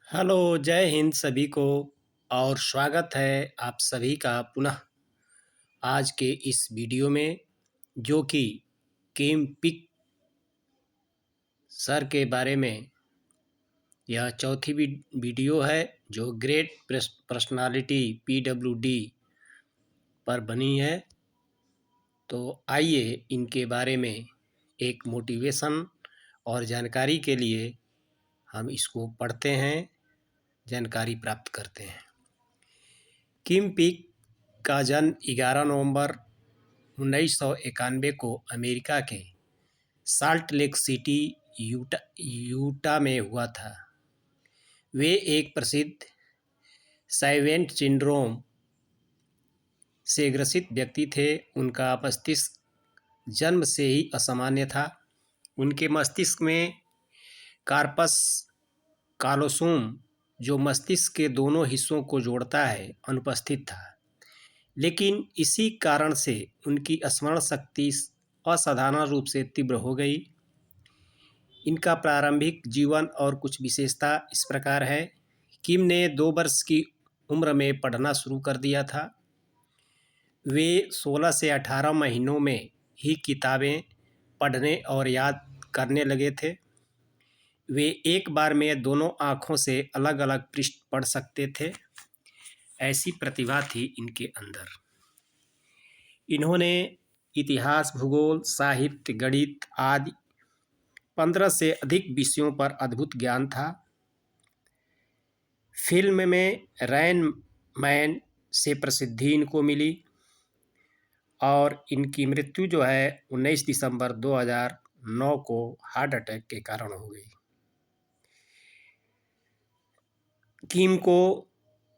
Hello, जय हिंद सभी को। और स्वागत है आप सभी का पुनः आज के इस वीडियो में, जो कि किम पिक सर के बारे में यह चौथी वीडियो है, जो ग्रेट पर्सनालिटी PWD पर बनी है। तो आइए इनके बारे में एक मोटिवेशन और जानकारी के लिए हम इसको पढ़ते हैं, जानकारी प्राप्त करते हैं। किम पिक का जन्म 11 नवंबर 1991 को अमेरिका के साल्ट लेक सिटी, यूटा में हुआ था। वे एक प्रसिद्ध साइलेंट सिंड्रोम से ग्रसित व्यक्ति थे। उनका मस्तिष्क जन्म से ही असामान्य था। उनके मस्तिष्क में कार्पस कालोसुम, जो मस्तिष्क के दोनों हिस्सों को जोड़ता है, अनुपस्थित था। लेकिन इसी कारण से उनकी स्मरण शक्ति असाधारण रूप से तीव्र हो गई। इनका प्रारंभिक जीवन और कुछ विशेषता इस प्रकार है। किम ने 2 वर्ष की उम्र में पढ़ना शुरू कर दिया था। वे 16 से 18 महीनों में ही किताबें पढ़ने और याद करने लगे थे। वे एक बार में दोनों आँखों से अलग अलग पृष्ठ पढ़ सकते थे। ऐसी प्रतिभा थी इनके अंदर। इन्होंने इतिहास, भूगोल, साहित्य, गणित आदि 15 से अधिक विषयों पर अद्भुत ज्ञान था। फिल्म में रैन मैन से प्रसिद्धि इनको मिली और इनकी मृत्यु जो है 19 दिसंबर 2009 को हार्ट अटैक के कारण हो गई। किम को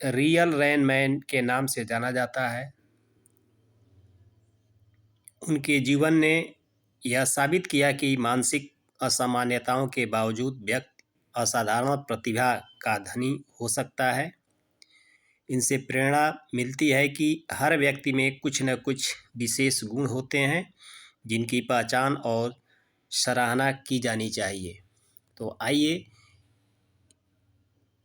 रियल रैन मैन के नाम से जाना जाता है। उनके जीवन ने यह साबित किया कि मानसिक असामान्यताओं के बावजूद व्यक्ति असाधारण प्रतिभा का धनी हो सकता है। इनसे प्रेरणा मिलती है कि हर व्यक्ति में कुछ न कुछ विशेष गुण होते हैं, जिनकी पहचान और सराहना की जानी चाहिए। तो आइए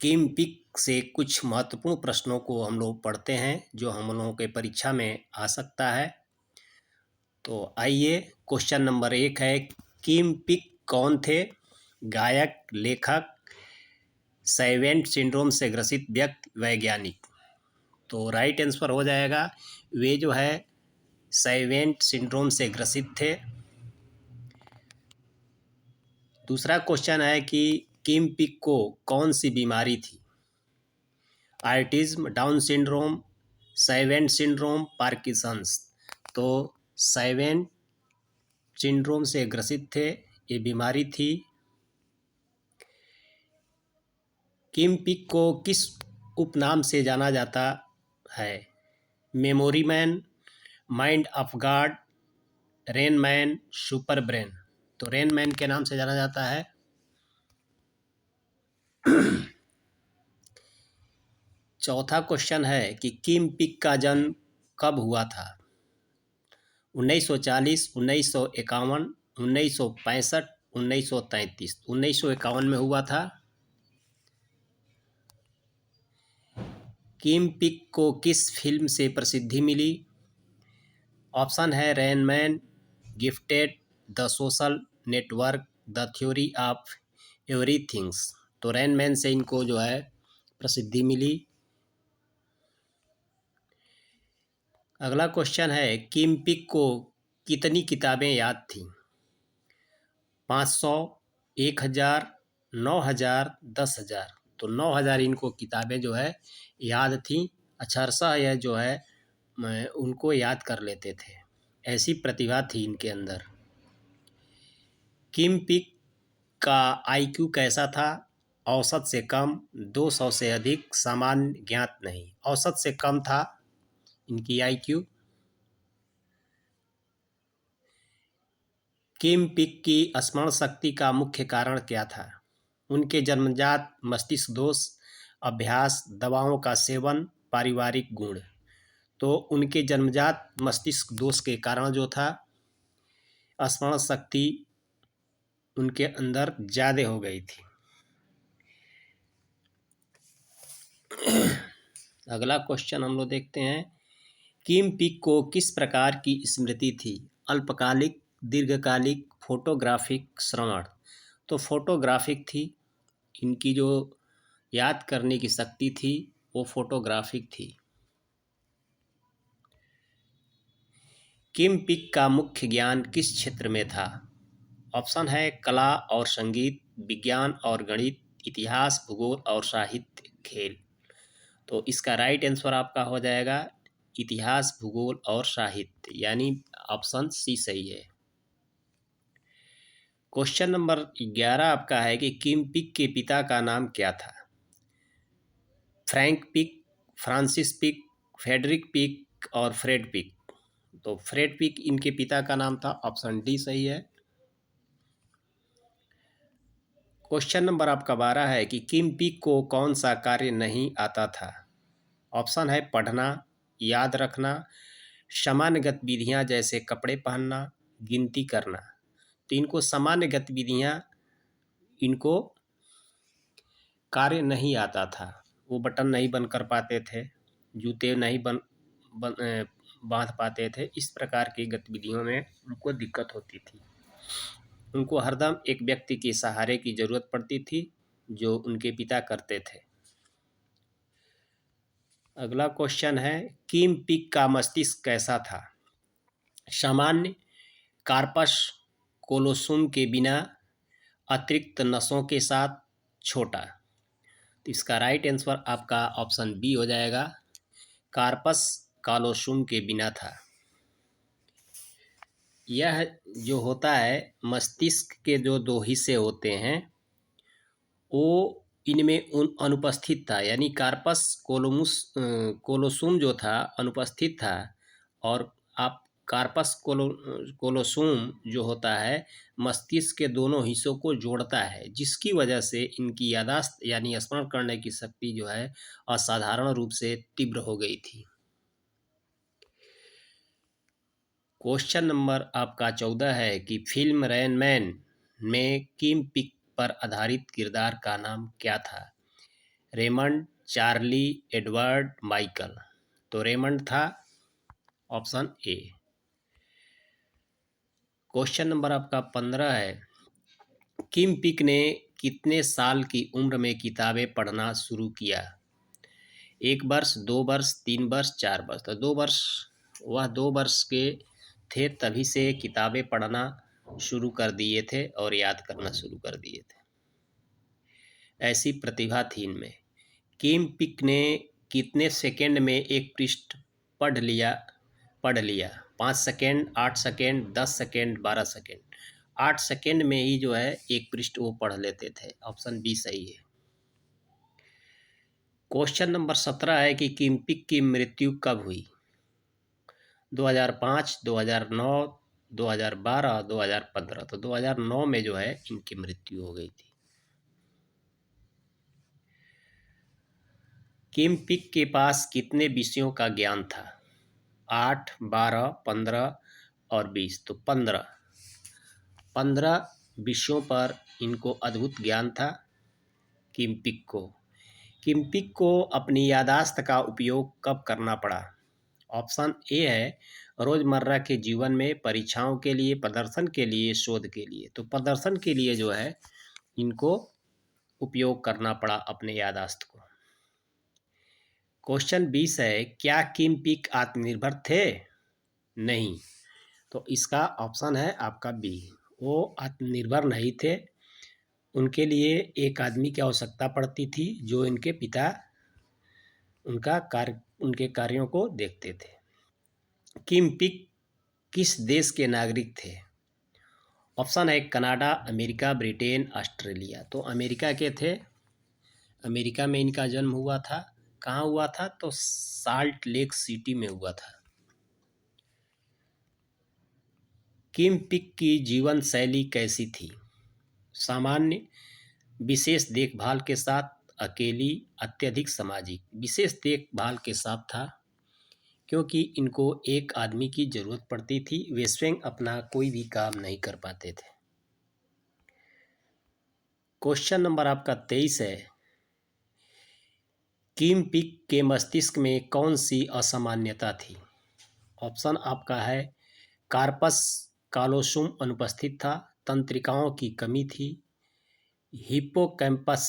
किम पिक से कुछ महत्वपूर्ण प्रश्नों को हम लोग पढ़ते हैं, जो हम लोगों के परीक्षा में आ सकता है। तो आइए, क्वेश्चन नंबर 1 है, किम पिक कौन थे? गायक, लेखक, साइलेंट सिंड्रोम से ग्रसित व्यक्ति, वैज्ञानिक। तो राइट आंसर हो जाएगा, वे जो है साइलेंट सिंड्रोम से ग्रसित थे। दूसरा क्वेश्चन है कि किम पिक को कौन सी बीमारी थी? Autism, down syndrome, silent syndrome, Parkinson's. तो साइलेंट सिंड्रोम से ग्रसित थे, ये बीमारी थी। किम पिक को किस उपनाम से जाना जाता है? Memory man, mind of God, rain man, super brain. तो रेन मैन के नाम से जाना जाता है। चौथा क्वेश्चन है कि किम पिक का जन्म कब हुआ था? 1940, 1951, 1965, 1933। 1951 में हुआ था। किम पिक को किस फिल्म से प्रसिद्धि मिली? ऑप्शन है Rain Man, Gifted, the Social Network, the Theory of Everythings. तो रैन मैन से इनको जो है प्रसिद्धि मिली। अगला क्वेश्चन है, किम पिक को कितनी किताबें याद थीं? 500, 1000, 9000, 10,000। तो 9000 इनको किताबें जो है याद थीं। अक्षरशः यह जो है उनको याद कर लेते थे, ऐसी प्रतिभा थी इनके अंदर। किम पिक का IQ कैसा था? औसत से कम, 200 से अधिक, सामान्य, ज्ञात नहीं। औसत से कम था इनकी IQ। किम पिक की स्मरण शक्ति का मुख्य कारण क्या था? उनके जन्मजात मस्तिष्क दोष, अभ्यास, दवाओं का सेवन, पारिवारिक गुण। तो उनके जन्मजात मस्तिष्क दोष के कारण जो था, स्मरण शक्ति उनके अंदर ज़्यादा हो गई थी। अगला क्वेश्चन हम लोग देखते हैं, किम पिक को किस प्रकार की स्मृति थी? अल्पकालिक, दीर्घकालिक, फोटोग्राफिक, श्रवण। तो फोटोग्राफिक थी। इनकी जो याद करने की शक्ति थी वो फोटोग्राफिक थी। किम पिक का मुख्य ज्ञान किस क्षेत्र में था? ऑप्शन है कला और संगीत, विज्ञान और गणित, इतिहास, भूगोल और साहित्य, खेल। तो इसका राइट आंसर आपका हो जाएगा इतिहास, भूगोल और साहित्य, यानी ऑप्शन सी सही है। क्वेश्चन नंबर 11 आपका है कि किम पिक के पिता का नाम क्या था? Frank Pick, Francis Pick, Frederick Pick और फ्रेड पिक। तो फ्रेड पिक इनके पिता का नाम था, ऑप्शन डी सही है। क्वेश्चन नंबर आपका 12 है कि किम पिक को कौन सा कार्य नहीं आता था? ऑप्शन है पढ़ना, याद रखना, सामान्य गतिविधियां जैसे कपड़े पहनना, गिनती करना। तो इनको सामान्य गतिविधियां इनको कार्य नहीं आता था। वो बटन नहीं बंद कर पाते थे, जूते नहीं बांध पाते थे। इस प्रकार की गतिविधियों में उनको दिक्कत होती थी। उनको हरदम एक व्यक्ति के सहारे की जरूरत पड़ती थी, जो उनके पिता करते थे। अगला क्वेश्चन है, किम पिक का मस्तिष्क कैसा था? सामान्य, कार्पस कोलोसुम के बिना, अतिरिक्त नसों के साथ, छोटा। तो इसका राइट आंसर आपका ऑप्शन बी हो जाएगा, कार्पस कालोसुम के बिना था। यह जो होता है, मस्तिष्क के जो दो हिस्से होते हैं वो इनमें अनुपस्थित था, यानी कार्पस कोलोसुम जो था अनुपस्थित था। और आप कार्पस कोलोसुम जो होता है मस्तिष्क के दोनों हिस्सों को जोड़ता है, जिसकी वजह से इनकी याददाश्त यानी स्मरण करने की शक्ति जो है असाधारण रूप से तीव्र हो गई थी। क्वेश्चन नंबर आपका 14 है कि फिल्म रेन मैन में किम पिक पर आधारित किरदार का नाम क्या था? Raymond, Charlie, Edward, Michael. तो रेमंड था, ऑप्शन ए। क्वेश्चन नंबर आपका 15 है, किम पिक ने कितने साल की उम्र में किताबें पढ़ना शुरू किया? 1 वर्ष, 2 वर्ष, 3 वर्ष, 4 वर्ष। तो 2 वर्ष, वह 2 वर्ष के थे तभी से किताबें पढ़ना शुरू कर दिए थे और याद करना शुरू कर दिए थे। ऐसी प्रतिभा थी इनमें। किम पिक ने कितने सेकंड में एक पृष्ठ पढ़ लिया? 5 second, 8 second, 10 second, 12 second. 8 second में ही जो है एक पृष्ठ वो पढ़ लेते थे, ऑप्शन बी सही है। क्वेश्चन नंबर 17 है कि किम पिक की मृत्यु कब हुई? 2005, 2009, 2012, 2015। तो 2009 में जो है इनकी मृत्यु हो गई थी। किम पिक के पास कितने विषयों का ज्ञान था? 8, 12, 15 और 20। तो 15 विषयों पर इनको अद्भुत ज्ञान था किम पिक को। किम पिक को अपनी याददाश्त का उपयोग कब करना पड़ा? ऑप्शन ए है रोजमर्रा के जीवन में, परीक्षाओं के लिए, प्रदर्शन के लिए, शोध के लिए। तो प्रदर्शन के लिए जो है इनको उपयोग करना पड़ा अपने याददाश्त को। क्वेश्चन 20 है, क्या किम पिक आत्मनिर्भर थे? नहीं। तो इसका ऑप्शन है आपका बी, वो आत्मनिर्भर नहीं थे। उनके लिए एक आदमी की आवश्यकता पड़ती थी जो इनके पिता उनके कार्यों को देखते थे। किम पिक किस देश के नागरिक थे? ऑप्शन है कनाडा, अमेरिका, ब्रिटेन, ऑस्ट्रेलिया। तो अमेरिका के थे। अमेरिका में इनका जन्म हुआ था। कहाँ हुआ था? तो साल्ट लेक सिटी में हुआ था। किम पिक की जीवन शैली कैसी थी? सामान्य, विशेष देखभाल के साथ, अकेली, अत्यधिक सामाजिक। विशेष देखभाल के साथ था, क्योंकि इनको एक आदमी की ज़रूरत पड़ती थी, वे स्वयं अपना कोई भी काम नहीं कर पाते थे। क्वेश्चन नंबर आपका 23 है, किम पिक के मस्तिष्क में कौन सी असामान्यता थी? ऑप्शन आपका है कार्पस कालोसुम अनुपस्थित था, तंत्रिकाओं की कमी थी, हिप्पोकैम्पस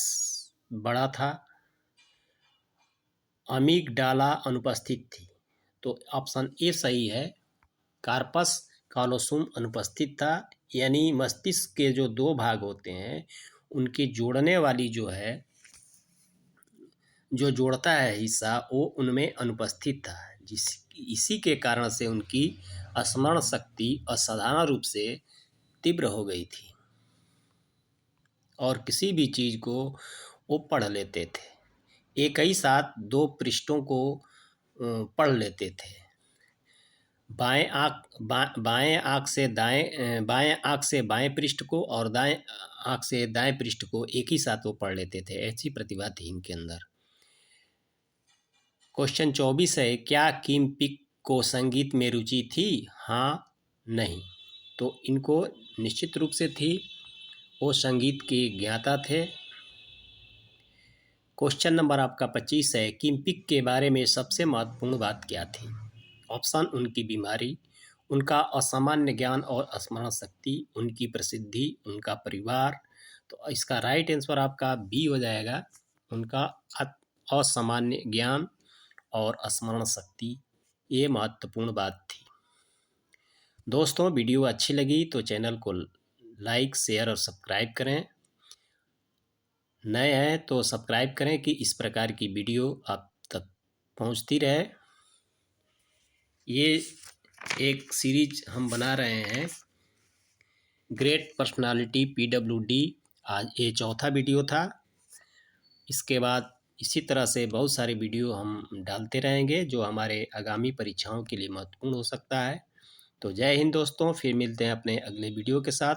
बड़ा था, अमीगडाला अनुपस्थित थी। तो ऑप्शन ए सही है, कार्पस कालोसुम अनुपस्थित था, यानी मस्तिष्क के जो दो भाग होते हैं उनके जोड़ने वाली जो है, जो जोड़ता है हिस्सा, वो उनमें अनुपस्थित था, इसी के कारण से उनकी स्मरण शक्ति असाधारण रूप से तीव्र हो गई थी और किसी भी चीज़ को वो पढ़ लेते थे, एक ही साथ दो पृष्ठों को पढ़ लेते थे। बाएं आँख से बाएं पृष्ठ को और दाएं आँख से दाएं पृष्ठ को एक ही साथ वो पढ़ लेते थे, ऐसी प्रतिभा थी इनके अंदर। क्वेश्चन 24 है, क्या किम पिक को संगीत में रुचि थी? हाँ, नहीं। तो इनको निश्चित रूप से थी, वो संगीत के ज्ञाता थे। क्वेश्चन नंबर आपका 25 है, किम पिक के बारे में सबसे महत्वपूर्ण बात क्या थी? ऑप्शन उनकी बीमारी, उनका असामान्य ज्ञान और स्मरण शक्ति, उनकी प्रसिद्धि, उनका परिवार। तो इसका राइट आंसर आपका बी हो जाएगा, उनका असामान्य ज्ञान और स्मरण शक्ति, ये महत्वपूर्ण बात थी। दोस्तों, वीडियो अच्छी लगी तो चैनल को लाइक, शेयर और सब्सक्राइब करें। नए हैं तो सब्सक्राइब करें कि इस प्रकार की वीडियो आप तक पहुंचती रहे। ये एक सीरीज हम बना रहे हैं, ग्रेट पर्सनालिटी PWD। आज ये चौथा वीडियो था। इसके बाद इसी तरह से बहुत सारे वीडियो हम डालते रहेंगे जो हमारे आगामी परीक्षाओं के लिए महत्वपूर्ण हो सकता है। तो जय हिंद दोस्तों, फिर मिलते हैं अपने अगले वीडियो के साथ।